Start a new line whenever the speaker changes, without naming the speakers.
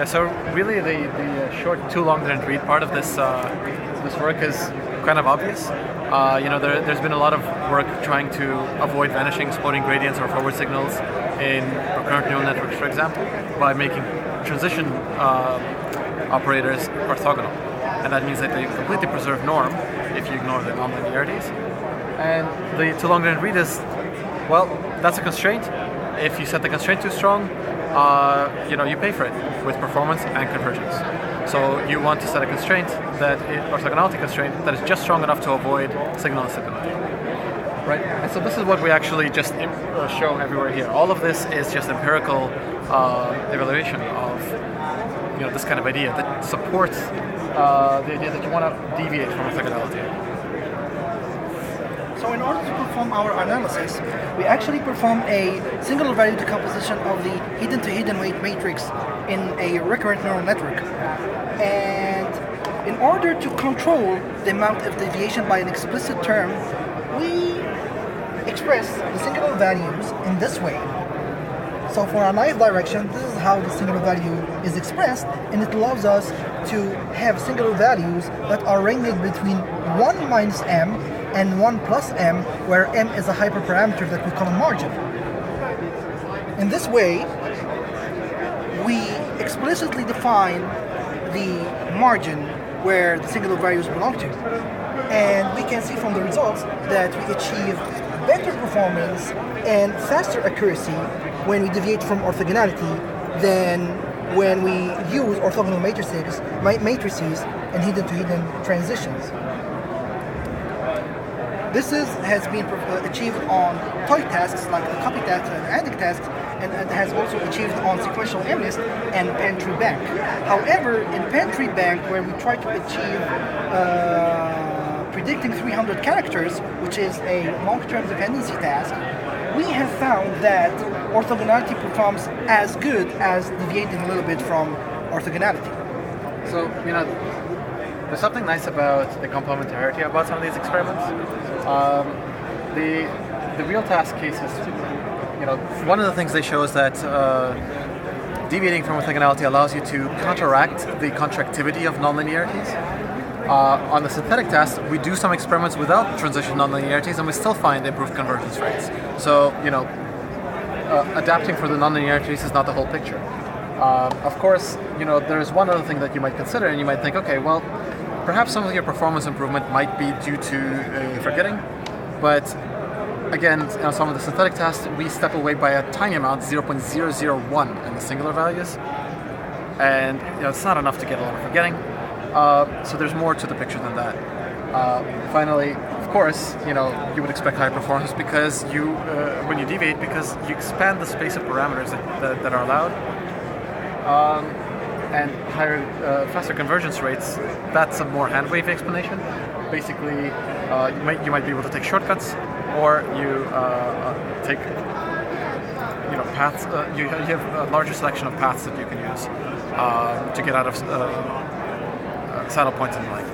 Yeah, so really the short too long didn't read part of this this work is kind of obvious. There's been a lot of work trying to avoid vanishing exploding gradients or forward signals in recurrent neural networks, for example, by making transition operators orthogonal. And that means that they completely preserve norm if you ignore the nonlinearities. And the too long didn't read is, well, that's a constraint. If you set the constraint too strong, you pay for it with performance and convergence. So you want to set a constraint orthogonality constraint that is just strong enough to avoid signal instability. Right? And so this is what we actually just show everywhere here. All of this is just empirical evaluation of this kind of idea that supports the idea that you want to deviate from orthogonality.
So in order to perform our analysis, we actually perform a singular value decomposition of the hidden-to-hidden weight matrix in a recurrent neural network. And in order to control the amount of deviation by an explicit term, we express the singular values in this way. So for our naive direction, this is how the singular value is expressed, and it allows us to have singular values that are ranging between 1 minus m and 1 plus m, where m is a hyperparameter that we call a margin. In this way, we explicitly define the margin where the singular values belong to. And we can see from the results that we achieve better performance and faster accuracy when we deviate from orthogonality than when we use orthogonal matrices and hidden-to-hidden transitions. This has been achieved on toy tasks like the copy task and AND tasks, and it has also achieved on sequential MNIST and pantry bank. However, in pantry bank, where we try to achieve predicting 300 characters, which is a long-term dependency task, we have found that orthogonality performs as good as deviating a little bit from orthogonality.
So, there's something nice about the complementarity about some of these experiments. The real task cases, one of the things they show is that deviating from orthogonality allows you to counteract the contractivity of nonlinearities. On the synthetic task, we do some experiments without transition nonlinearities, and we still find improved convergence rates. So, adapting for the nonlinearities is not the whole picture. Of course, there's one other thing that you might consider, and you might think, okay, well, perhaps some of your performance improvement might be due to forgetting, but again, some of the synthetic tasks, we step away by a tiny amount, 0.001 in the singular values, and it's not enough to get a lot of forgetting. So there's more to the picture than that. Finally, of course, you would expect high performance because when you deviate, because you expand the space of parameters that are allowed. And higher, faster convergence rates, that's a more hand-wavy explanation. Basically, you might be able to take shortcuts, or you take paths. You have a larger selection of paths that you can use to get out of saddle points and the like.